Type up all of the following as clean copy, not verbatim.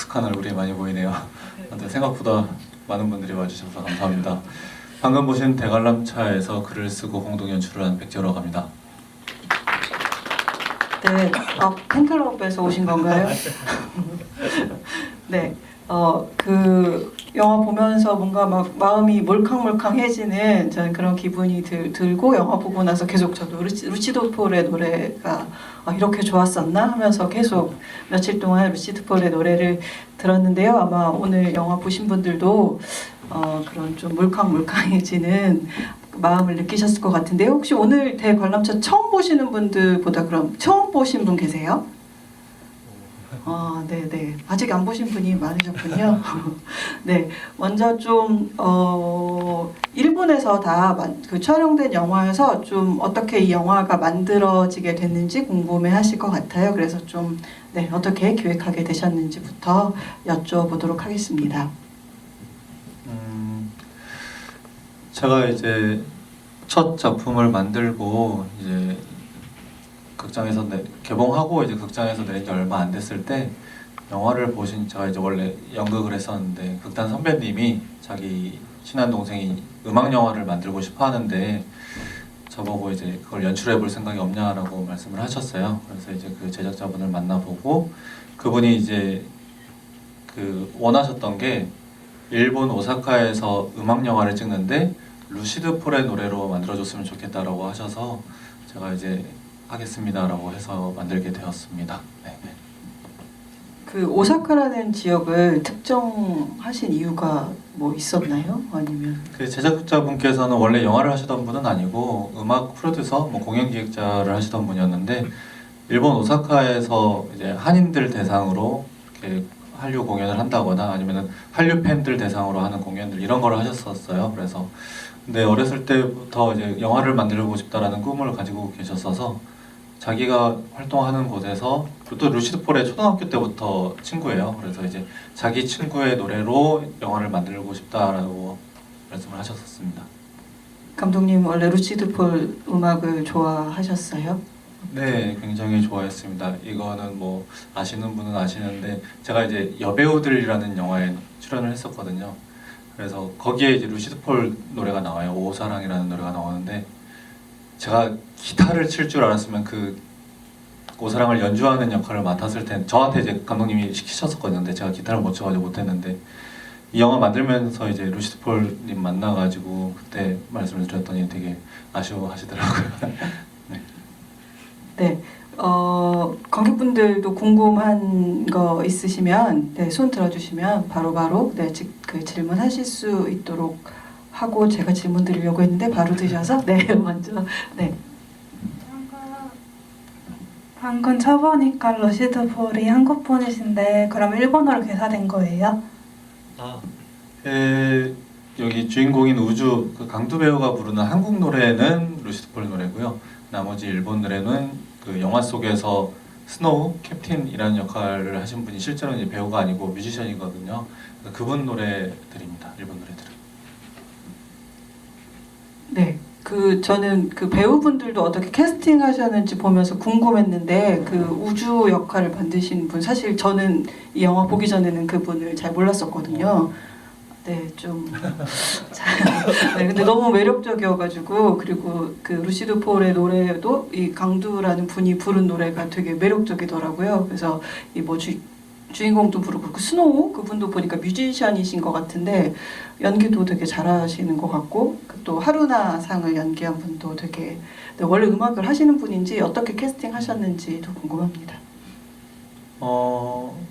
독특한 얼굴이 많이 보이네요. 근데 생각보다 많은 분들이 와주셔서 감사합니다. 방금 보신 대관람차에서 글을 쓰고 공동 연출을 한 백재호라고 합니다. 네, 팬클럽에서 오신 건가요? 네, 그 영화 보면서 뭔가 막 마음이 몰캉몰캉해지는 저는 그런 기분이 들고 영화 보고 나서 계속 저도 루치드 폴의 노래가 이렇게 좋았었나 하면서 계속 며칠 동안 루치드 폴의 노래를 들었는데요. 아마 오늘 영화 보신 분들도 그런 좀 몰캉몰캉해지는 마음을 느끼셨을 것 같은데요. 혹시 오늘 대관람차 처음 보시는 분들보다 그럼 처음 보신 분 계세요? 네네. 아직 안 보신 분이 많으셨군요. 네, 먼저 좀 일본에서 다 그 촬영된 영화여서 좀 어떻게 이 영화가 만들어지게 됐는지 궁금해하실 것 같아요. 그래서 좀 네, 어떻게 기획하게 되셨는지부터 여쭤보도록 하겠습니다. 제가 이제 첫 작품을 만들고 이제 극장에서 개봉하고 이제 극장에서 내린 지 얼마 안 됐을 때 영화를 보신, 제가 이제 원래 연극을 했었는데 극단 선배님이 자기 친한 동생이 음악 영화를 만들고 싶어 하는데 저보고 이제 그걸 연출해 볼 생각이 없냐라고 말씀을 하셨어요. 그래서 이제 그 제작자분을 만나보고 그분이 이제 그 원하셨던 게 일본 오사카에서 음악 영화를 찍는데 루시드 폴의 노래로 만들어줬으면 좋겠다라고 하셔서 제가 이제 하겠습니다라고 해서 만들게 되었습니다. 네. 그 오사카라는 지역을 특정하신 이유가 뭐 있었나요? 아니면 그 제작자분께서는 원래 영화를 하시던 분은 아니고 음악 프로듀서, 뭐 공연 기획자를 하시던 분이었는데 일본 오사카에서 이제 한인들 대상으로 이렇게 한류 공연을 한다거나 아니면은 한류 팬들 대상으로 하는 공연들 이런 걸 하셨었어요. 그래서 근데 어렸을 때부터 이제 영화를 만들고 싶다라는 꿈을 가지고 계셨어서 자기가 활동하는 곳에서 또 루시드 폴의 초등학교 때부터 친구예요. 그래서 이제 자기 친구의 노래로 영화를 만들고 싶다라고 말씀을 하셨었습니다. 감독님 원래 루시드 폴 음악을 좋아하셨어요? 네, 굉장히 좋아했습니다. 이거는 뭐 아시는 분은 아시는데 제가 이제 여배우들이라는 영화에 출연을 했었거든요. 그래서 거기에 이제 루시드 폴 노래가 나와요. 오사랑이라는 노래가 나오는데 제가 기타를 칠 줄 알았으면 그 오사랑을 연주하는 역할을 맡았을 텐데 저한테 이제 감독님이 시키셨었거든요. 근데 제가 기타를 못 쳐가지고 못했는데 이 영화 만들면서 이제 루시드 폴님 만나가지고 그때 말씀을 드렸더니 되게 아쉬워하시더라고요. 네. 네. 관객분들도 궁금한 거 있으시면 네, 손 들어주시면 바로바로 네, 그 질문하실 수 있도록 하고 제가 질문 드리려고 했는데 바로 드셔서 네 먼저 네. 방금 쳐보니까 러시드 폴이 한국 분이신데 그럼 일본어로 개사된 거예요? 여기 주인공인 우주 그 강두 배우가 부르는 한국 노래는 루시드 폴 노래고요. 나머지 일본 노래는 그 영화 속에서 스노우 캡틴이라는 역할을 하신 분이 실제로는 이제 배우가 아니고 뮤지션이거든요. 그분 노래들입니다. 일본 노래들은. 네. 저는 그 배우분들도 어떻게 캐스팅하셨는지 보면서 궁금했는데 그 우주 역할을 만드신 분 사실 저는 이 영화 보기 전에는 그분을 잘 몰랐었거든요. 네, 좀 네, 근데 너무 매력적이어가지고 그리고 그 루시드 폴의 노래도 이 강두라는 분이 부른 노래가 되게 매력적이더라고요. 그래서 이 뭐 주인공도 부르고 그 스노우 그분도 보니까 뮤지션이신 것 같은데 연기도 되게 잘하시는 것 같고 또 하루나 상을 연기한 분도 되게 네, 원래 음악을 하시는 분인지 어떻게 캐스팅하셨는지도 궁금합니다.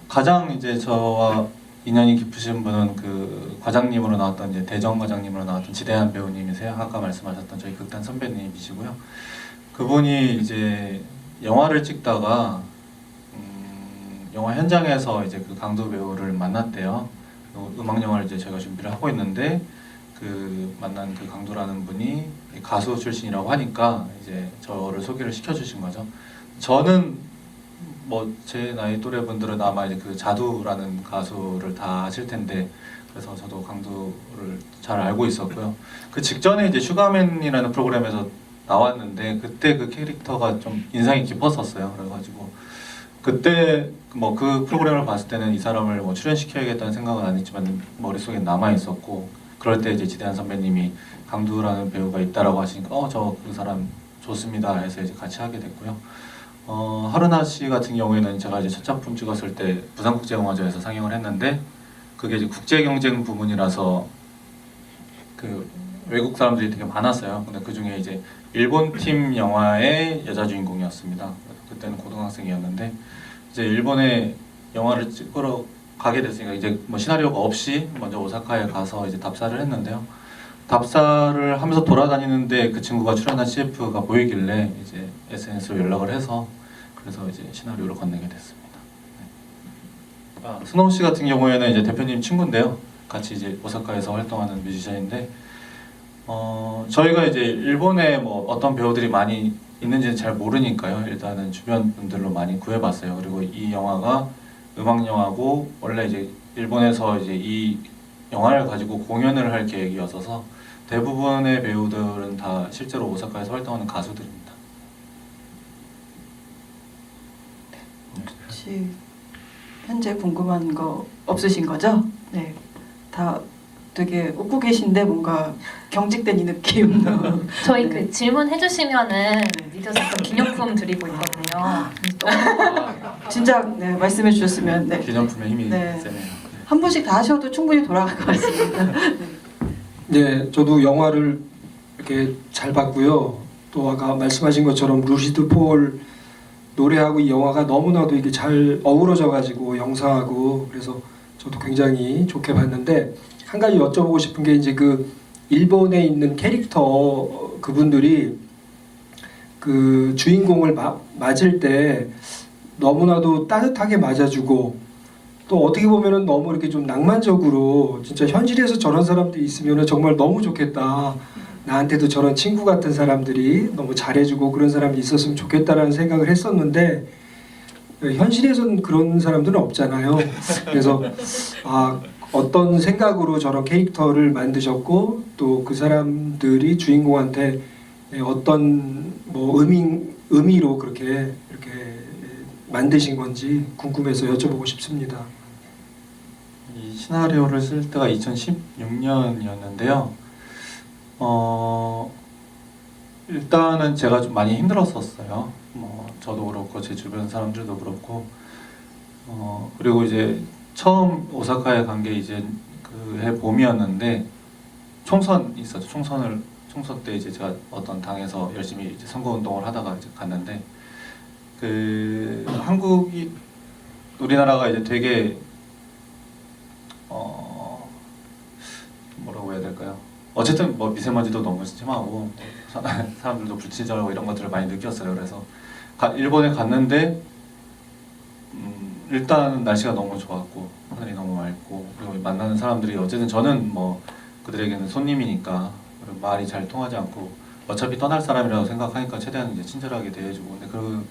가장 이제 저와 인연이 깊으신 분은 그 과장님으로 나왔던 이제 대정 과장님으로 나왔던 지대한 배우님이세요. 아까 말씀하셨던 저희 극단 선배님이시고요. 그분이 이제 영화를 찍다가 영화 현장에서 이제 그 강도 배우를 만났대요. 음악 영화를 이제 제가 준비를 하고 있는데 그 만난 그 강도라는 분이 가수 출신이라고 하니까 이제 저를 소개를 시켜주신 거죠. 저는 뭐 제 나이 또래 분들은 아마 이제 그 자두라는 가수를 다 아실 텐데 그래서 저도 강도를 잘 알고 있었고요. 그 직전에 이제 슈가맨이라는 프로그램에서 나왔는데 그때 그 캐릭터가 좀 인상이 깊었었어요. 그래가지고 그때 뭐 그 프로그램을 봤을 때는 이 사람을 뭐 출연시켜야겠다는 생각은 안 했지만 머릿속에 남아 있었고, 그럴 때 이제 지대한 선배님이 강두라는 배우가 있다라고 하시니까 저 그 사람 좋습니다 해서 이제 같이 하게 됐고요. 하루나 씨 같은 경우에는 제가 이제 첫 작품 찍었을 때 부산국제영화제에서 상영을 했는데, 그게 이제 국제 경쟁 부문이라서 그 외국 사람들이 되게 많았어요. 근데 그 중에 이제 일본 팀 영화의 여자 주인공이었습니다. 그때는 고등학생이었는데, 이제 일본에 영화를 찍으러 가게 됐으니까 이제 뭐 시나리오가 없이 먼저 오사카에 가서 이제 답사를 했는데요. 답사를 하면서 돌아다니는데 그 친구가 출연한 CF가 보이길래 이제 SNS로 연락을 해서 그래서 이제 시나리오를 건네게 됐습니다. 네. 스노우 씨 같은 경우에는 이제 대표님 친구인데요. 같이 이제 오사카에서 활동하는 뮤지션인데, 저희가 이제 일본에 뭐 어떤 배우들이 많이 있는지는 잘 모르니까요. 일단은 주변 분들로 많이 구해봤어요. 그리고 이 영화가 음악 영화고 원래 이제 일본에서 이제 이 영화를 가지고 공연을 할 계획이었어서 대부분의 배우들은 다 실제로 오사카에서 활동하는 가수들입니다. 혹시 현재 궁금한 거 없으신 거죠? 네, 다 되게 웃고 계신데 뭔가 경직된 이 느낌. 저희 네. 그 질문 해주시면은 밑에서 또 기념품 드리고 있거든요. 또 진짜 네, 말씀해 주셨으면 네. 기념품의 힘이 네. 세네요. 한 분씩 다 하셔도 충분히 돌아갈 것 같습니다. 네, 저도 영화를 이렇게 잘 봤고요. 또 아까 말씀하신 것처럼 루시드 폴 노래하고 이 영화가 너무나도 이게 잘 어우러져가지고 영상하고, 그래서 저도 굉장히 좋게 봤는데, 한 가지 여쭤보고 싶은 게 이제 그 일본에 있는 캐릭터 그분들이 그 주인공을 맞을 때 너무나도 따뜻하게 맞아주고, 또 어떻게 보면은 너무 이렇게 좀 낭만적으로 진짜 현실에서 저런 사람들이 있으면은 정말 너무 좋겠다. 나한테도 저런 친구 같은 사람들이 너무 잘해주고 그런 사람이 있었으면 좋겠다라는 생각을 했었는데, 현실에서는 그런 사람들은 없잖아요. 그래서 어떤 생각으로 저런 캐릭터를 만드셨고, 또 그 사람들이 주인공한테 어떤 뭐 의미로 이렇게 만드신 건지 궁금해서 여쭤보고 싶습니다. 이 시나리오를 쓸 때가 2016년이었는데요. 일단은 제가 좀 많이 힘들었었어요. 뭐 저도 그렇고 제 주변 사람들도 그렇고, 그리고 이제 처음 오사카에 간 게 이제 그 해 봄이었는데 총선 있었죠. 총선 때 이제 제가 어떤 당에서 열심히 이제 선거 운동을 하다가 이제 갔는데, 그 우리나라가 이제 되게 뭐라고 해야 될까요? 어쨌든 뭐 미세먼지도 너무 심하고 사람들도 불친절하고 이런 것들을 많이 느꼈어요. 그래서 일본에 갔는데 일단 날씨가 너무 좋았고 하늘이 너무 맑고, 그리고 만나는 사람들이 어쨌든 저는 뭐 그들에게는 손님이니까 말이 잘 통하지 않고 어차피 떠날 사람이라고 생각하니까 최대한 이제 친절하게 대해주고, 근데 그런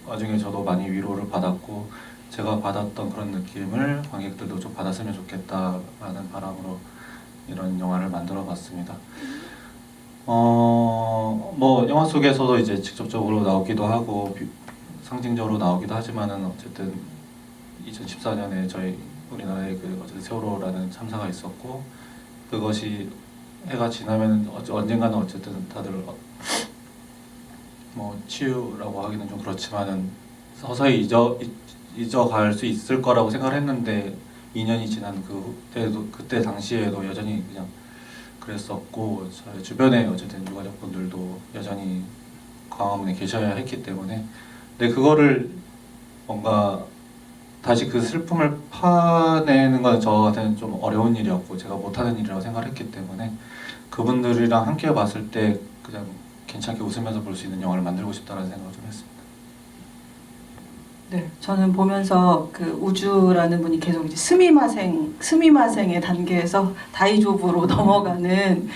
와중에 저도 많이 위로를 받았고, 제가 받았던 그런 느낌을 관객들도 좀 받았으면 좋겠다라는 바람으로 이런 영화를 만들어 봤습니다. 뭐 영화 속에서도 이제 직접적으로 나오기도 하고 상징적으로 나오기도 하지만은 어쨌든 2014년에 저희 우리나라에 그 어쨌든 세월호라는 참사가 있었고, 그것이 해가 지나면 언젠가는 어쨌든 다들 뭐 치유라고 하기는 좀 그렇지만은 서서히 잊어갈 수 있을 거라고 생각을 했는데 2년이 지난 그때 당시에도 여전히 그냥 그랬었고, 저희 주변에 어쨌든 유가족분들도 여전히 광화문에 계셔야 했기 때문에, 근데 그거를 뭔가 다시 그 슬픔을 파내는 건 저한테는 좀 어려운 일이었고 제가 못하는 일이라고 생각을 했기 때문에, 그분들이랑 함께 봤을 때 그냥 괜찮게 웃으면서 볼 수 있는 영화를 만들고 싶다는 생각을 좀 했습니다. 네, 저는 보면서 그 우주라는 분이 계속 이제 스미마생의 단계에서 다이조부로 넘어가는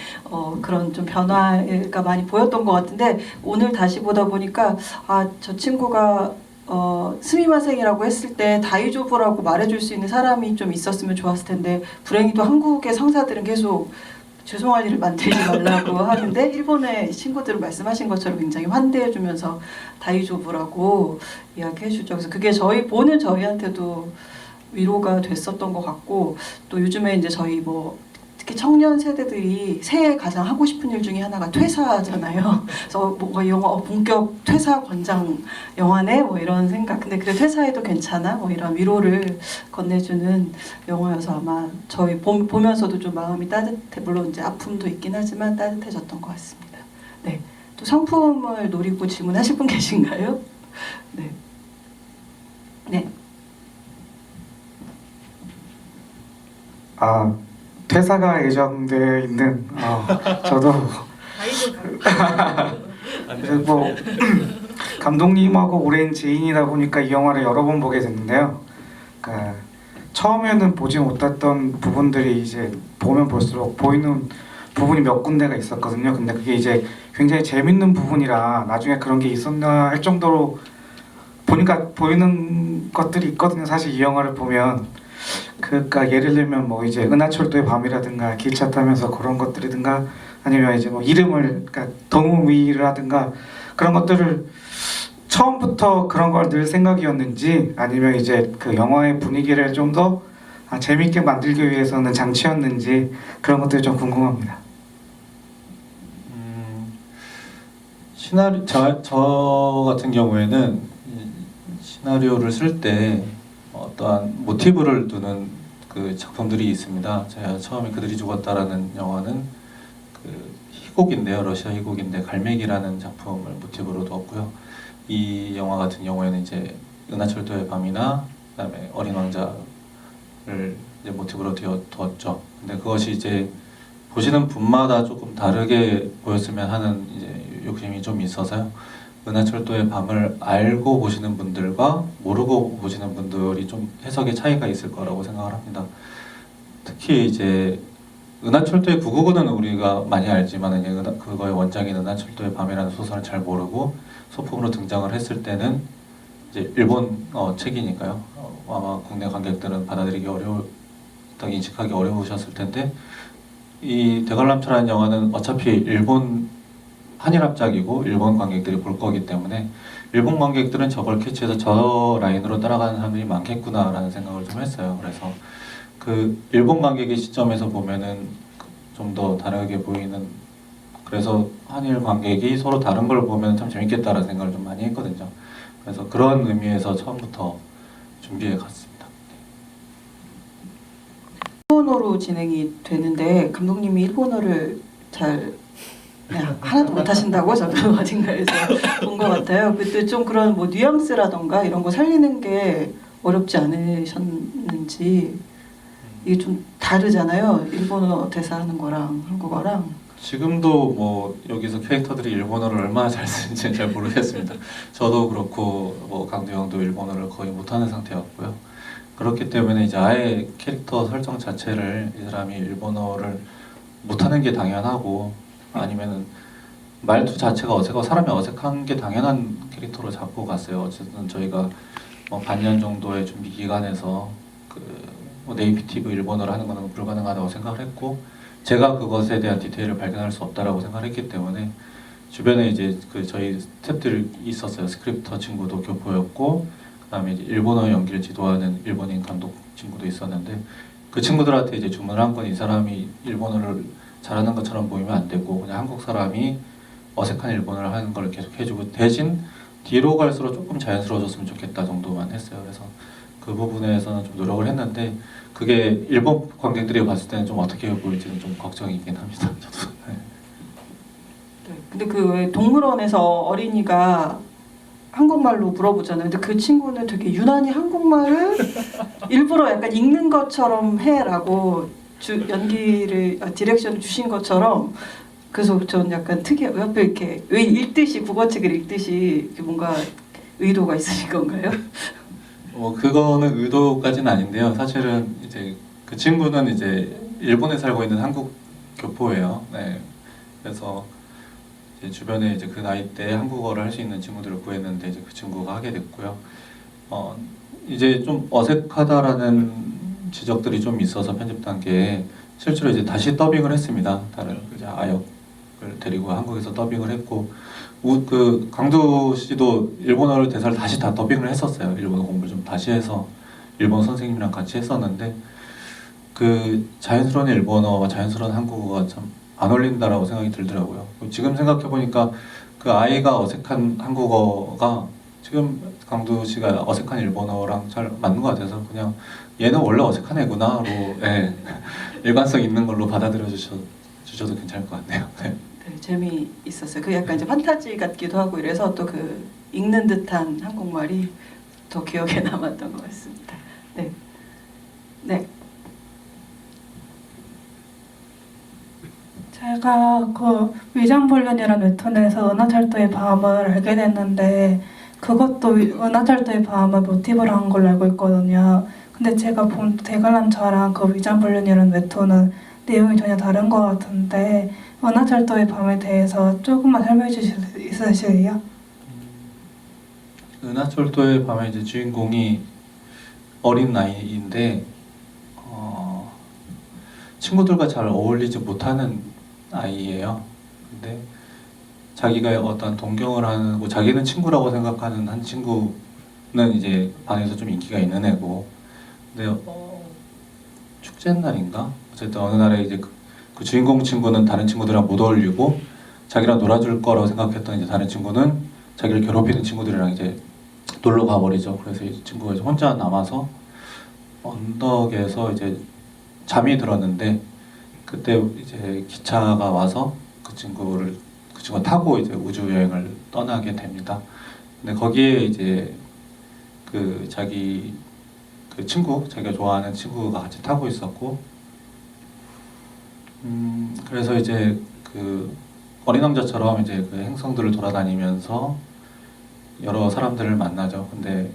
그런 좀 변화가 많이 보였던 것 같은데, 오늘 다시 보다 보니까 저 친구가 스미마생이라고 했을 때 다이조부라고 말해줄 수 있는 사람이 좀 있었으면 좋았을 텐데, 불행히도 한국의 상사들은 계속 죄송할 일을 만들지 말라고 하는데 일본의 친구들은 말씀하신 것처럼 굉장히 환대해주면서 다이조부라고 이야기해주죠. 그래서 그게 보는 저희한테도 위로가 됐었던 것 같고 또 요즘에 이제 저희 뭐 특히 청년 세대들이 새해 가장 하고 싶은 일 중에 하나가 퇴사잖아요. 그래서 뭐 이 영화 본격 퇴사 권장 영화네 뭐 이런 생각. 근데 그래 퇴사해도 괜찮아 뭐 이런 위로를 건네주는 영화여서 아마 저희 보면서도 좀 마음이 따뜻해. 물론 이제 아픔도 있긴 하지만 따뜻해졌던 것 같습니다. 네, 또 상품을 노리고 질문하실 분 계신가요? 네, 네. 아, 퇴사가 예정되어 있는 저도 그래서 뭐 감독님하고 오랜 지인이다 보니까 이 영화를 여러 번 보게 됐는데요. 그러니까 처음에는 보지 못했던 부분들이 이제 보면 볼수록 보이는 부분이 몇 군데가 있었거든요. 근데 그게 이제 굉장히 재밌는 부분이라 나중에 그런 게 있었나 할 정도로 보니까 보이는 것들이 있거든요. 사실 이 영화를 보면 그러니까 예를 들면 뭐 이제 은하철도의 밤이라든가 기차 타면서 그런 것들이든가 아니면 이제 뭐 이름을 그러니까 동우미라든가 그런 것들을 처음부터 그런 걸 늘 생각이었는지 아니면 이제 그 영화의 분위기를 좀 더 재밌게 만들기 위해서는 장치였는지 그런 것들이 좀 궁금합니다. 저 같은 경우에는 시나리오를 쓸 때 어떠한 모티브를 두는 그 작품들이 있습니다. 제가 처음에 그들이 죽었다라는 영화는 그 희곡인데요, 러시아 희곡인데 갈매기라는 작품을 모티브로 두었고요. 이 영화 같은 경우에는 이제 은하철도의 밤이나 그다음에 어린 왕자를 이제 모티브로 두었죠. 근데 그것이 이제 보시는 분마다 조금 다르게 보였으면 하는 이제 욕심이 좀 있어서요. 은하철도의 밤을 알고 보시는 분들과 모르고 보시는 분들이 좀 해석의 차이가 있을 거라고 생각을 합니다. 특히 이제 은하철도의 999는 우리가 많이 알지만 그거의 원작인 은하철도의 밤이라는 소설을 잘 모르고 소품으로 등장을 했을 때는 이제 일본 책이니까요. 아마 국내 관객들은 받아들이기 인식하기 어려우셨을 텐데 이 대관람차라는 영화는 어차피 일본 한일합작이고 일본 관객들이 볼 거기 때문에 일본 관객들은 저걸 캐치해서 저 라인으로 따라가는 사람들이 많겠구나라는 생각을 좀 했어요. 그래서 그 일본 관객의 시점에서 보면은 좀 더 다르게 보이는, 그래서 한일 관객이 서로 다른 걸 보면 참 재밌겠다라는 생각을 좀 많이 했거든요. 그래서 그런 의미에서 처음부터 준비해 갔습니다. 일본어로 진행이 되는데 감독님이 일본어를 잘 하나도 못하신다고 저도 어딘가에서 본 것 같아요. 그때 좀 그런 뭐 뉘앙스라던가 이런 거 살리는 게 어렵지 않으셨는지. 이게 좀 다르잖아요. 일본어 대사하는 거랑 한국어랑. 지금도 뭐 여기서 캐릭터들이 일본어를 얼마나 잘 쓰는지 잘 모르겠습니다. 저도 그렇고 뭐 강도 형도 일본어를 거의 못하는 상태였고요. 그렇기 때문에 이제 아예 캐릭터 설정 자체를 이 사람이 일본어를 못하는 게 당연하고 아니면은 말투 자체가 어색하고 사람이 어색한 게 당연한 캐릭터로 잡고 갔어요. 어쨌든 저희가 뭐 반년 정도의 준비 기간에서 뭐 네이티브 일본어를 하는 것은 불가능하다고 생각을 했고 제가 그것에 대한 디테일을 발견할 수 없다라고 생각을 했기 때문에 주변에 이제 그 저희 스태프들이 있었어요. 스크립터 친구도 교포였고 그다음에 이제 일본어 연기를 지도하는 일본인 감독 친구도 있었는데 그 친구들한테 이제 주문을 한 건 이 사람이 일본어를 잘하는 것처럼 보이면 안 되고 그냥 한국 사람이 어색한 일본어를 하는 걸 계속 해주고 대신 뒤로 갈수록 조금 자연스러워졌으면 좋겠다 정도만 했어요. 그래서 그 부분에서는 좀 노력을 했는데 그게 일본 관객들이 봤을 때는 좀 어떻게 보일지는 좀 걱정이긴 합니다. 저도. 네. 네. 근데 그 왜 동물원에서 어린이가 한국말로 물어보잖아요. 근데 그 친구는 되게 유난히 한국말을 일부러 약간 읽는 것처럼 해라고 연기를 디렉션 주신 것처럼. 그래서 전 약간 특이해. 옆에 이렇게 왜 읽듯이 국어책을 읽듯이 이렇게 뭔가 의도가 있으신 건가요? 그거는 의도까지는 아닌데요. 사실은 이제 그 친구는 이제 일본에 살고 있는 한국 교포예요. 네. 그래서 이제 주변에 이제 그 나이 때 한국어를 할 수 있는 친구들을 구했는데 이제 그 친구가 하게 됐고요. 이제 좀 어색하다라는 지적들이 좀 있어서 편집 단계에 실제로 이제 다시 더빙을 했습니다. 다른 이제 아역을 데리고 한국에서 더빙을 했고 그 강도 씨도 일본어를 대사를 다시 다 더빙을 했었어요. 일본어 공부를 좀 다시 해서 일본 선생님이랑 같이 했었는데 그 자연스러운 일본어와 자연스러운 한국어가 참 안 어울린다라고 생각이 들더라고요. 지금 생각해 보니까 그 아이가 어색한 한국어가 지금 강도 씨가 어색한 일본어랑 잘 맞는 것 같아서 그냥 얘는 원래 어색한 애구나로 예, 일관성 있는 걸로 받아들여 주셔도 괜찮을 것 같네요. 네. 네, 재미있었어요. 그 약간 이제 판타지 같기도 하고 이래서 또 그 읽는 듯한 한국말이 더 기억에 남았던 것 같습니다. 네, 네. 제가 그 위장불륜이라는 웹툰에서 은하철도의 밤을 알게 됐는데 그것도 은하철도의 밤을 모티브로 한 걸로 알고 있거든요. 근데 제가 본 대관람차랑 그 위장불륜이라는 웹툰은 내용이 전혀 다른 것 같은데 은하철도의 밤에 대해서 조금만 설명해 주실 수 있으실래요? 은하철도의 밤에 이제 주인공이 어린 나이인데 친구들과 잘 어울리지 못하는 아이예요. 근데 자기가 어떤 동경을 하고 자기는 친구라고 생각하는 한 친구는 이제 반에서 좀 인기가 있는 애고, 근데 축제 날인가? 어쨌든 어느 날에 이제 그 주인공 친구는 다른 친구들이랑 못 어울리고 자기랑 놀아줄 거라고 생각했던 이제 다른 친구는 자기를 괴롭히는 친구들이랑 이제 놀러 가버리죠. 그래서 이 친구가 이제 혼자 남아서 언덕에서 이제 잠이 들었는데 그때 이제 기차가 와서 그 친구가 타고 이제 우주 여행을 떠나게 됩니다. 근데 거기에 이제 그 자기 그 친구, 자기가 좋아하는 친구가 같이 타고 있었고, 그래서 이제 그 어린 왕자처럼 이제 그 행성들을 돌아다니면서 여러 사람들을 만나죠. 근데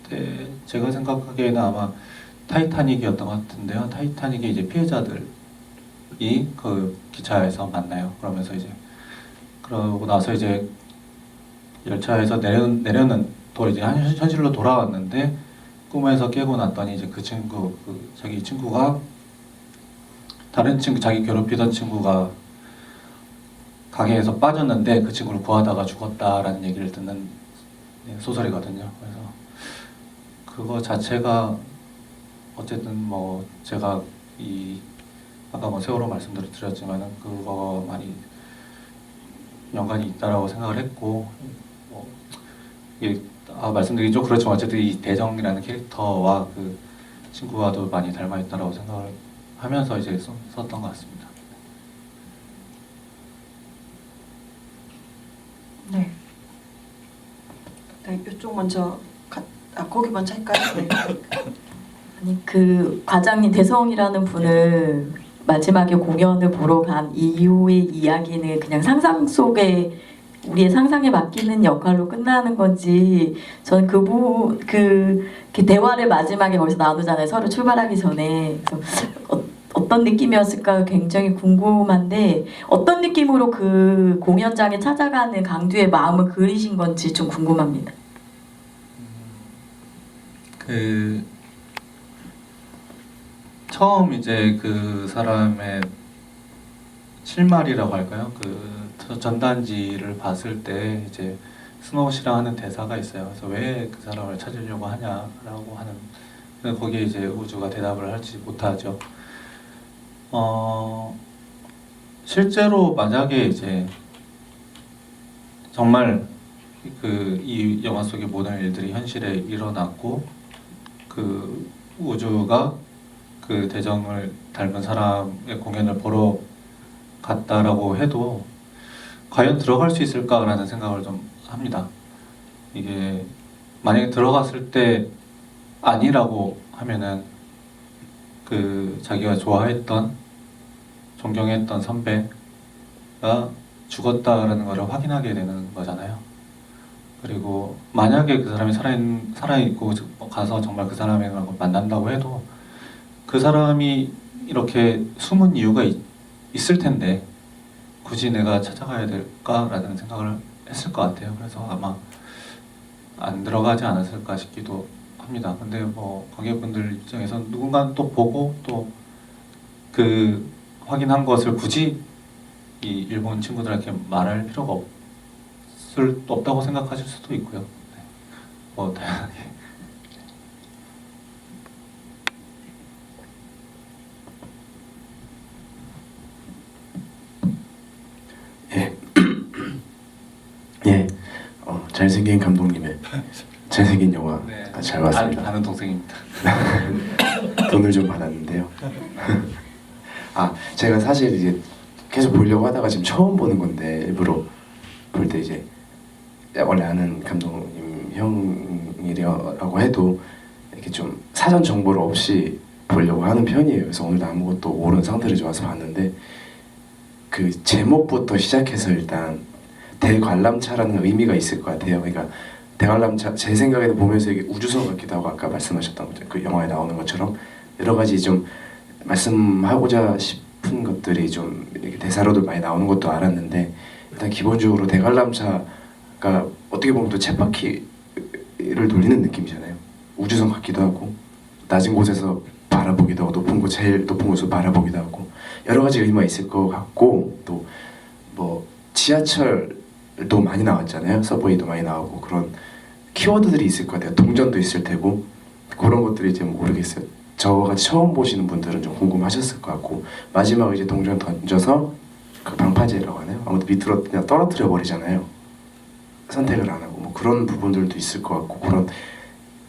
그때 제가 생각하기에는 아마 타이타닉이었던 것 같은데요. 타이타닉의 이제 피해자들이 그 기차에서 만나요. 그러면서 이제 그러고 나서 이제 열차에서 내려는 또 이제 현실로 돌아왔는데 꿈에서 깨고 났더니 이제 그 친구, 자기 친구가 다른 친구, 자기 괴롭히던 친구가 가게에서 빠졌는데 그 친구를 구하다가 죽었다라는 얘기를 듣는 소설이거든요. 그래서 그거 자체가 어쨌든 뭐 제가 아까 뭐 세월호 말씀드렸지만은 그거 많이 연관이 있다라고 생각을 했고, 뭐 이게 말씀드리기 좀 그렇지만 어쨌든 이 대정이라는 캐릭터와 그 친구와도 많이 닮아 있다라고 생각을 하면서 이제 썼던 것 같습니다. 네. 네, 이쪽 먼저 거기 먼저 할까요? 네. 아니 그 과장님 대성이라는 분을 마지막에 공연을 보러 간 이후의 이야기는 그냥 상상 속에 우리의 상상에 맡기는 역할로 끝나는 건지 저는 그 대화를 마지막에 거기서 나누잖아요. 서로 출발하기 전에. 그래서 어떤 느낌이었을까 굉장히 궁금한데 어떤 느낌으로 그 공연장에 찾아가는 강두의 마음을 그리신 건지 좀 궁금합니다. 처음 이제 그 사람의 실말이라고 할까요? 그 전단지를 봤을 때 이제 스노우 씨랑 하는 대사가 있어요. 그래서 왜 그 사람을 찾으려고 하냐라고 하는, 거기에 이제 우주가 대답을 하지 못하죠. 실제로 만약에 이제 정말 이 영화 속의 모든 일들이 현실에 일어났고 그 우주가 그 대정을 닮은 사람의 공연을 보러 갔다라고 해도 과연 들어갈 수 있을까라는 생각을 좀 합니다. 이게 만약에 들어갔을 때 아니라고 하면은 그 자기가 좋아했던 존경했던 선배가 죽었다라는 것을 확인하게 되는 거잖아요. 그리고 만약에 그 사람이 살아있고 가서 정말 그 사람이랑 만난다고 해도 그 사람이 이렇게 숨은 이유가 있을 텐데 굳이 내가 찾아가야 될까라는 생각을 했을 것 같아요. 그래서 아마 안 들어가지 않았을까 싶기도 합니다. 근데 뭐 관객분들 입장에서 누군가 또 보고 또 그 확인한 것을 굳이 이 일본 친구들한테 말할 필요가 없다고 생각하실 수도 있고요. 네. 뭐 다양하게. 예. 예. 잘생긴 감독님의 잘생긴 영화 네. 잘 봤습니다. 아는 동생입니다. 돈을 좀 받았는데요. 제가 사실 이제 계속 보려고 하다가 지금 처음 보는 건데 일부러 볼 때 이제 원래 아는 감독님 형이라고 해도 이렇게 좀 사전 정보를 없이 보려고 하는 편이에요. 그래서 오늘도 아무것도 모르는 상태로 와서 봤는데 그 제목부터 시작해서 일단 대관람차라는 의미가 있을 것 같아요. 그러니까 대관람차 제 생각에도 보면서 이게 우주선 같기도 하고 아까 말씀하셨던 거죠. 그 영화에 나오는 것처럼 여러 가지 좀 말씀하고자 싶은 것들이 좀 이렇게 대사로도 많이 나오는 것도 알았는데 일단 기본적으로 대관람차가 어떻게 보면 또 쳇바퀴를 돌리는 느낌이잖아요. 우주선 같기도 하고 낮은 곳에서 바라보기도 하고 높은 곳 제일 높은 곳에서 바라보기도 하고 여러 가지 의미가 있을 것 같고 또 뭐 지하철도 많이 나왔잖아요. 서브웨이도 많이 나오고 그런 키워드들이 있을 것 같아요. 동전도 있을 테고 그런 것들이 이제 모르겠어요. 저같이 처음 보시는 분들은 좀 궁금하셨을 것 같고 마지막에 이제 동전 던져서 그 방파제라고 하나요? 아무튼 밑으로 그냥 떨어뜨려 버리잖아요. 선택을 안 하고 뭐 그런 부분들도 있을 것 같고 그런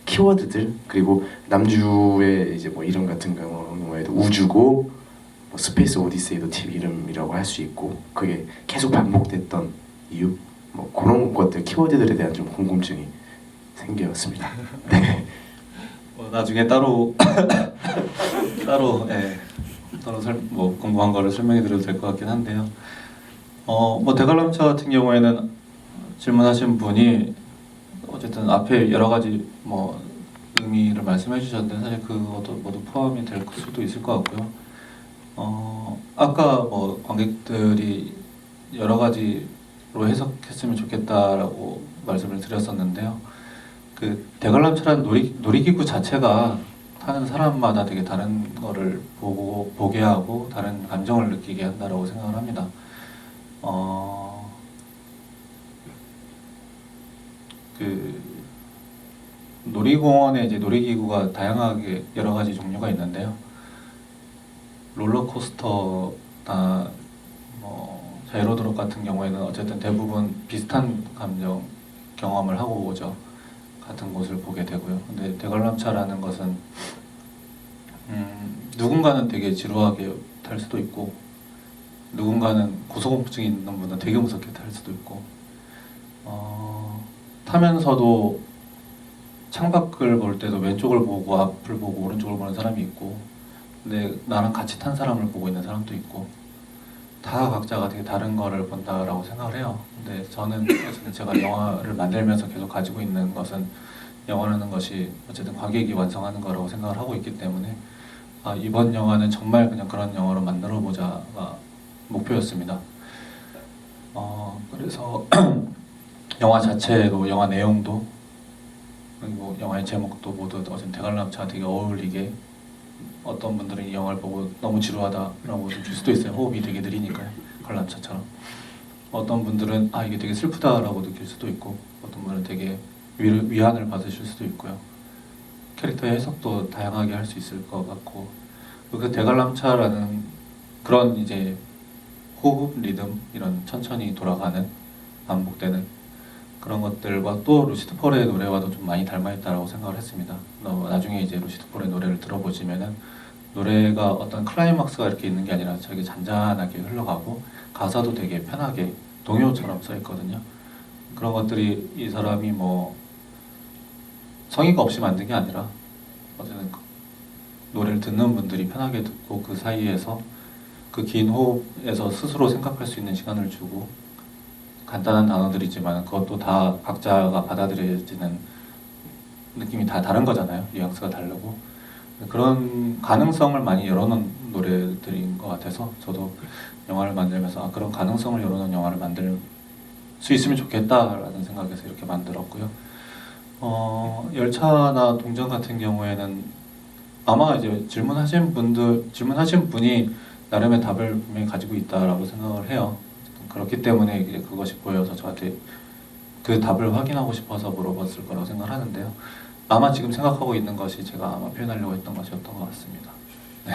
키워드들 그리고 남주의 이제 뭐 이름 같은 경우에도 우주고 뭐 스페이스 오디세이도 팀 이름이라고 할 수 있고 그게 계속 반복됐던 이유 뭐 그런 것들 키워드들에 대한 좀 궁금증이 생겼습니다. 네. 나중에 따로 뭐 궁금한 거를 설명해 드려도 될 것 같긴 한데요. 뭐 대관람차 같은 경우에는 질문하신 분이 어쨌든 앞에 여러 가지 뭐 의미를 말씀해 주셨는데 사실 그것도 모두 포함이 될 수도 있을 것 같고요. 아까 뭐 관객들이 여러 가지로 해석했으면 좋겠다라고 말씀을 드렸었는데요. 그 대관람차라는 놀이기구 자체가 타는 사람마다 되게 다른 거를 보게 하고 다른 감정을 느끼게 한다라고 생각을 합니다. 그 놀이공원에 이제 놀이기구가 다양하게 여러 가지 종류가 있는데요. 롤러코스터나 뭐 자이로드롭 같은 경우에는 어쨌든 대부분 비슷한 감정 경험을 하고 오죠. 같은 곳을 보게 되고요. 근데 대관람차라는 것은 누군가는 되게 지루하게 탈 수도 있고 누군가는 고소공포증이 있는 분은 되게 무섭게 탈 수도 있고 타면서도 창밖을 볼 때도 왼쪽을 보고 앞을 보고 오른쪽을 보는 사람이 있고 근데 나랑 같이 탄 사람을 보고 있는 사람도 있고 다 각자가 되게 다른 거를 본다라고 생각을 해요. 근데 저는 어쨌든 제가 영화를 만들면서 계속 가지고 있는 것은 영화라는 것이 어쨌든 관객이 완성하는 거라고 생각을 하고 있기 때문에 이번 영화는 정말 그냥 그런 영화로 만들어 보자가 목표였습니다. 그래서 영화 자체도 영화 내용도 그리고 영화의 제목도 모두 어쨌든 대관람차가 되게 어울리게 어떤 분들은 이 영화를 보고 너무 지루하다라고 줄 수도 있어요. 호흡이 되게 느리니까요. 관람차처럼. 어떤 분들은 이게 되게 슬프다라고 느낄 수도 있고 어떤 분은 되게 위안을 받으실 수도 있고요. 캐릭터의 해석도 다양하게 할 수 있을 것 같고 그 대관람차라는 그런 이제 호흡, 리듬 이런 천천히 돌아가는 반복되는 그런 것들과 또 루시드 폴의 노래와도 좀 많이 닮아있다고 생각을 했습니다. 나중에 이제 루시드 폴의 노래를 들어보시면은 노래가 어떤 클라이막스가 이렇게 있는 게 아니라 되게 잔잔하게 흘러가고 가사도 되게 편하게 동요처럼 써 있거든요. 그런 것들이 이 사람이 뭐 성의가 없이 만든 게 아니라 어쨌든 노래를 듣는 분들이 편하게 듣고 그 사이에서 그 긴 호흡에서 스스로 생각할 수 있는 시간을 주고 간단한 단어들이지만 그것도 다 각자가 받아들여지는 느낌이 다 다른 거잖아요. 뉘앙스가 다르고 그런 가능성을 많이 열어놓은 노래들인 것 같아서 저도 영화를 만들면서 그런 가능성을 열어놓은 영화를 만들 수 있으면 좋겠다라는 생각에서 이렇게 만들었고요. 열차나 동전 같은 경우에는 아마 이제 질문하신 분이 나름의 답을 분명히 가지고 있다라고 생각을 해요. 그렇기 때문에 이제 그것이 보여서 저한테 그 답을 확인하고 싶어서 물어봤을 거라고 생각하는데요. 아마 지금 생각하고 있는 것이 제가 아마 표현하려고 했던 것이었던 것 같습니다. 네,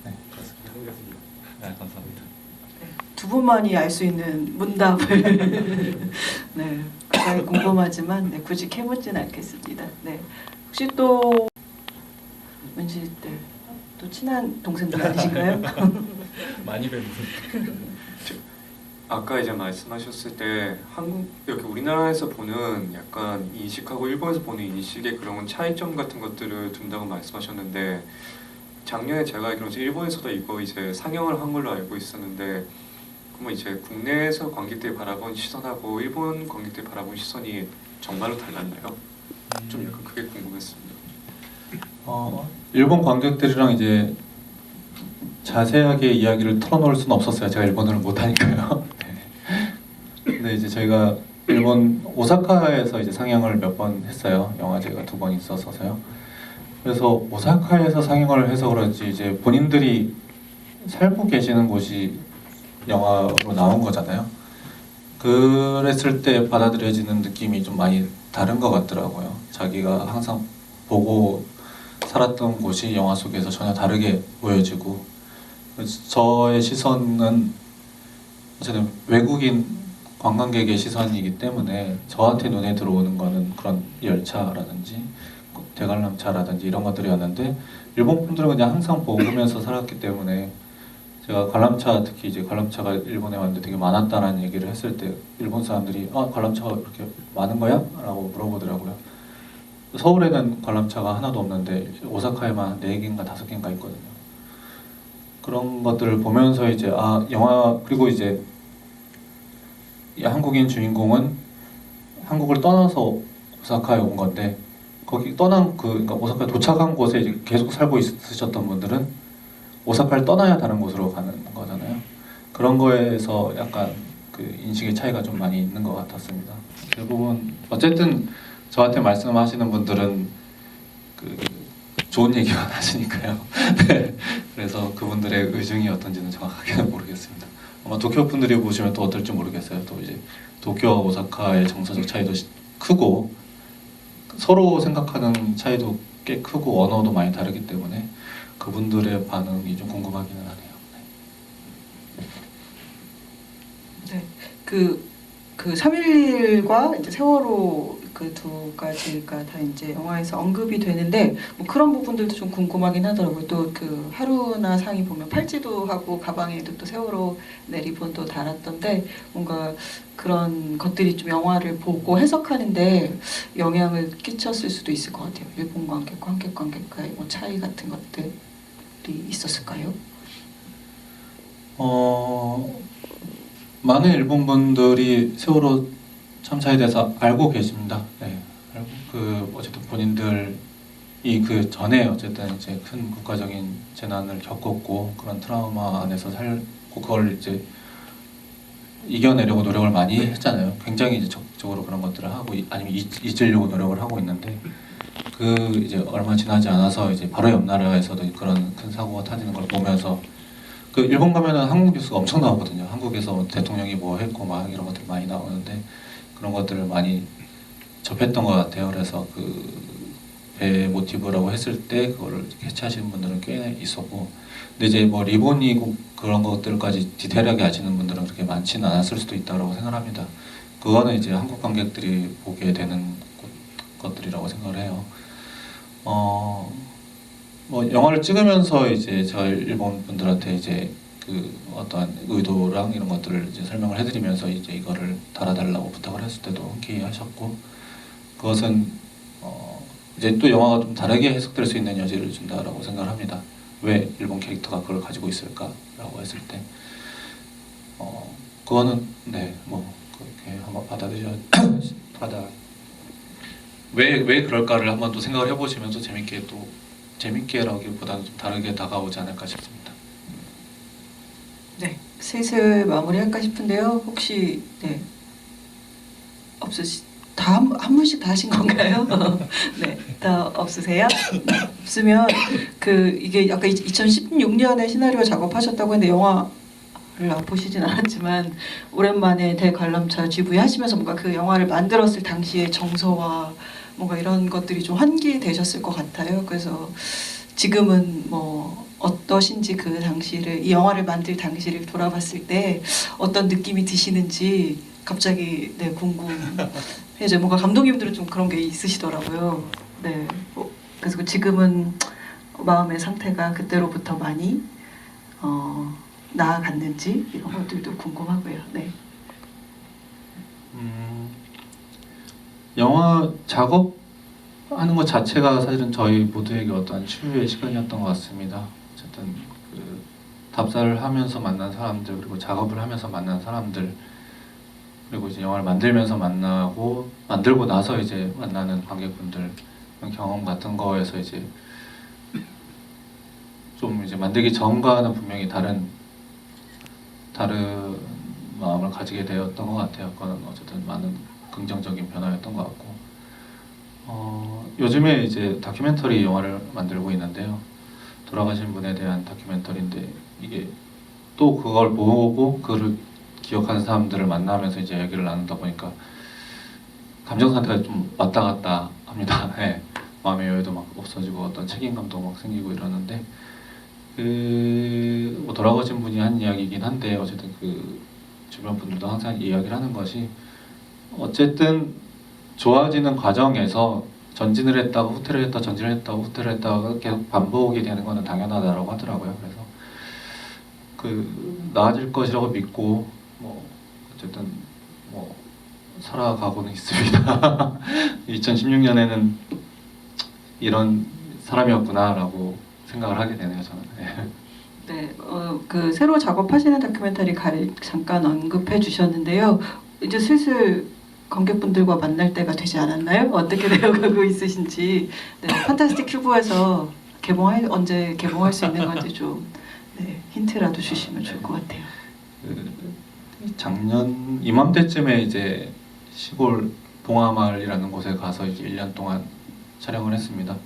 네 그렇습니다. 네, 감사합니다. 두 분만이 알 수 있는 문답을 네, 굉장히 궁금하지만 네, 굳이 캐묻지는 않겠습니다. 네, 혹시 또 왠지 네, 또 친한 동생들 아니신가요? 많이 뵙는. 아까 이제 말씀하셨을 때 한국 이렇게 우리나라에서 보는 약간 인식하고 일본에서 보는 인식의 그런 차이점 같은 것들을 둔다고 말씀하셨는데 작년에 제가 알기로는 일본에서도 이거 이제 상영을 한 걸로 알고 있었는데 그러면 이제 국내에서 관객들이 바라본 시선하고 일본 관객들이 바라본 시선이 정말로 달랐나요? 좀 약간 그게 궁금했습니다. 일본 관객들이랑 이제 자세하게 이야기를 털어놓을 수는 없었어요. 제가 일본어를 못하니까요. 네. 근데 이제 저희가 일본 오사카에서 이제 상영을 몇 번 했어요. 영화제가 2번 있었어서요. 그래서 오사카에서 상영을 해서 그런지 이제 본인들이 살고 계시는 곳이 영화로 나온 거잖아요. 그랬을 때 받아들여지는 느낌이 좀 많이 다른 것 같더라고요. 자기가 항상 보고 살았던 곳이 영화 속에서 전혀 다르게 보여지고, 저의 시선은 저는 외국인 관광객의 시선이기 때문에 저한테 눈에 들어오는 거는 그런 열차라든지 대관람차라든지 이런 것들이었는데, 일본 분들은 그냥 항상 보면서 살았기 때문에 제가 관람차, 특히 이제 관람차가 일본에 왔는데 되게 많았다라는 얘기를 했을 때 일본 사람들이 관람차가 이렇게 많은 거야? 라고 물어보더라고요. 서울에는 관람차가 하나도 없는데 오사카에만 4개인가 5개인가 있거든요. 그런 것들을 보면서 이제 영화, 그리고 이제 이 한국인 주인공은 한국을 떠나서 오사카에 온 건데, 거기 떠난 그러니까 오사카에 도착한 곳에 이제 계속 살고 있으셨던 분들은 오사카를 떠나야 다른 곳으로 가는 거잖아요. 그런 거에서 약간 그 인식의 차이가 좀 많이 있는 것 같았습니다. 대부분 어쨌든 저한테 말씀하시는 분들은 그 좋은 얘기만 하시니까요. 네. 그래서 그분들의 의중이 어떤지는 정확하게는 모르겠습니다. 아마 도쿄 분들이 보시면 또 어떨지 모르겠어요. 또 이제 도쿄와 오사카의 정서적 차이도 크고 서로 생각하는 차이도 꽤 크고 언어도 많이 다르기 때문에 그분들의 반응이 좀 궁금하기는 하네요. 네, 그 3.11과 이제 세월호 그 두 가지가 다 이제 영화에서 언급이 되는데 뭐 그런 부분들도 좀 궁금하긴 하더라고요. 또 그 하루나 상이 보면 팔찌도 하고 가방에도 또 세월호 네, 리본도 달았던데 뭔가 그런 것들이 좀 영화를 보고 해석하는데 영향을 끼쳤을 수도 있을 것 같아요. 일본 관객과 한국 관객과의 뭐 차이 같은 것들이 있었을까요? 많은 일본 분들이 세월호 참사에 대해서 알고 계십니다. 네, 어쨌든 본인들이 그 전에 어쨌든 이제 큰 국가적인 재난을 겪었고 그런 트라우마 안에서 살고 그걸 이제 이겨내려고 노력을 많이 했잖아요. 굉장히 이제 적극적으로 그런 것들을 하고 아니면 잊으려고 노력을 하고 있는데, 그 이제 얼마 지나지 않아서 이제 바로 옆 나라에서도 그런 큰 사고가 터지는 걸 보면서, 그 일본 가면은 한국 뉴스가 엄청 나오거든요. 한국에서 대통령이 뭐 했고 막 이런 것들 많이 나오는데 그런 것들을 많이 접했던 것 같아요. 그래서 그 배 모티브라고 했을 때 그거를 캐치하시는 분들은 꽤 있었고, 근데 이제 뭐 리본이고 그런 것들까지 디테일하게 아시는 분들은 그렇게 많지는 않았을 수도 있다고 생각합니다. 그거는 이제 한국 관객들이 보게 되는 것들이라고 생각을 해요. 뭐 영화를 찍으면서 이제 제가 일본 분들한테 이제 그 어떠한 의도랑 이런 것들을 이제 설명을 해드리면서 이제 이거를 달아달라고 부탁을 했을 때도 흔쾌히 하셨고, 그것은 이제 또 영화가 좀 다르게 해석될 수 있는 여지를 준다라고 생각을 합니다. 왜 일본 캐릭터가 그걸 가지고 있을까라고 했을 때, 그거는 네 뭐 그렇게 한번 왜 그럴까를 한번 또 생각을 해보시면서 재밌게라기보다는 좀 다르게 다가오지 않을까 싶습니다. 네, 슬슬 마무리할까 싶은데요. 혹시 네 없으시 다 한 분씩 다 하신 건가요? 네, 다 없으세요? 네, 없으면 이게 약간 2016년에 시나리오 작업하셨다고 했는데 영화를 보시진 않았지만 오랜만에 대관람차 GV 하시면서 뭔가 그 영화를 만들었을 당시의 정서와 뭔가 이런 것들이 좀 환기되셨을 것 같아요. 그래서 지금은 뭐 어떠신지 그 당시를 이 영화를 만들 당시를 돌아봤을 때 어떤 느낌이 드시는지 갑자기 네 궁금해져요. 뭔가 감독님들은 좀 그런 게 있으시더라고요. 네. 그래서 지금은 마음의 상태가 그때로부터 많이 나아갔는지 이런 것들도 궁금하고요. 네. 영화 작업하는 것 자체가 사실은 저희 모두에게 어떤 치유의 시간이었던 것 같습니다. 어쨌든 그 답사를 하면서 만난 사람들 그리고 작업을 하면서 만난 사람들 그리고 이제 영화를 만들면서 만나고 만들고 나서 이제 만나는 관객분들 그런 경험 같은 거에서 이제 좀 이제 만들기 전과는 분명히 다른 마음을 가지게 되었던 것 같아요. 그거는 어쨌든 많은 긍정적인 변화였던 것 같고 요즘에 이제 다큐멘터리 영화를 만들고 있는데요. 돌아가신 분에 대한 다큐멘터리인데 이게 또 그걸 보고 그를 기억하는 사람들을 만나면서 이제 얘기를 나누다 보니까 감정 상태가 좀 왔다 갔다 합니다. 네. 마음의 여유도 막 없어지고 어떤 책임감도 막 생기고 이러는데 뭐 돌아가신 분이 한 이야기이긴 한데 어쨌든 그 주변 분들도 항상 이야기를 하는 것이 어쨌든 좋아지는 과정에서 전진을 했다가 후퇴를 했다 전진을 했다가 후퇴를 했다가 계속 반복이 되는 것은 당연하다라고 하더라고요. 그래서 그 나아질 것이라고 믿고 뭐 어쨌든 뭐 살아가고는 있습니다. 2016년에는 이런 사람이었구나라고 생각을 하게 되네요, 저는. 네, 그 새로 작업하시는 다큐멘터리 잠깐 언급해 주셨는데요. 이제 슬슬 관객분들과 만날 때가 되지 않았나요? 어떻게 되어가고 있으신지. 네, 판타스틱 큐브에서 언제 개봉할 수 있는 건지 좀 네, 힌트라도 주시면 좋을 것 같아요. 작년 이맘때쯤에 이제 시골 봉화마을이라는 곳에 가서 이제 1년 동안 촬영을 했습니다.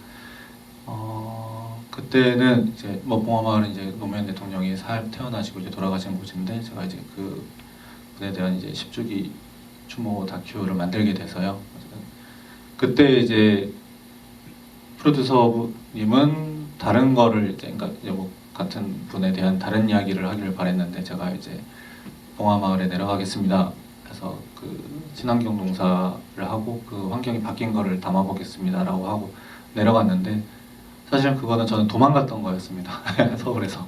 그때는 이제 뭐 봉화마을은 이제 노무현 대통령이 태어나시고 이제 돌아가신 곳인데 제가 이제 그 분에 대한 이제 10주기 추모 다큐를 만들게 돼서요. 그때 이제 프로듀서님은 다른 거를 이제 그러니까 이제 뭐 같은 분에 대한 다른 이야기를 하기를 바랬는데 제가 이제 봉화마을에 내려가겠습니다. 그래서 그 친환경 농사를 하고 그 환경이 바뀐 거를 담아보겠습니다라고 하고 내려갔는데 사실은 그거는 저는 도망갔던 거였습니다. 서울에서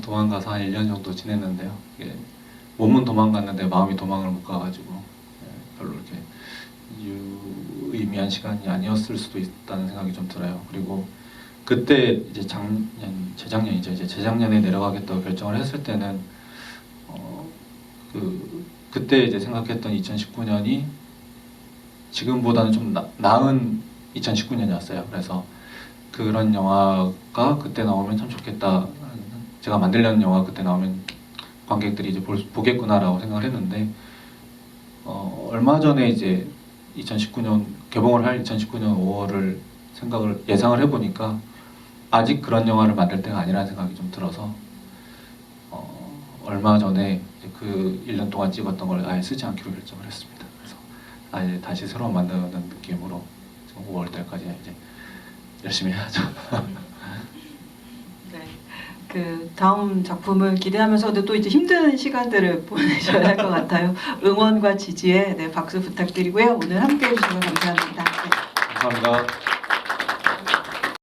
도망가서 한 1년 정도 지냈는데요. 이게 몸은 도망갔는데 마음이 도망을 못 가가지고 별로 이렇게 유의미한 시간이 아니었을 수도 있다는 생각이 좀 들어요. 그리고 그때 이제 재작년에 내려가겠다고 결정을 했을 때는 그때 이제 생각했던 2019년이 지금보다는 좀 나은 2019년이었어요. 그래서 그런 영화가 그때 나오면 참 좋겠다. 제가 만들려는 영화 그때 나오면 관객들이 이제 보겠구나라고 생각을 했는데 얼마 전에 이제 2019년 개봉을 할 2019년 5월을 예상을 해보니까 아직 그런 영화를 만들 때가 아니라는 생각이 좀 들어서 얼마 전에 이제 그 1년 동안 찍었던 걸 아예 쓰지 않기로 결정을 했습니다. 그래서 아예 다시 새로 만드는 느낌으로 5월 달까지 이제 열심히 해야죠. 네, 그 다음 작품을 기대하면서도 또 이제 힘든 시간들을 보내셔야 할 것 같아요. 응원과 지지에 네, 박수 부탁드리고요. 오늘 함께해 주셔서 감사합니다. 네. 감사합니다.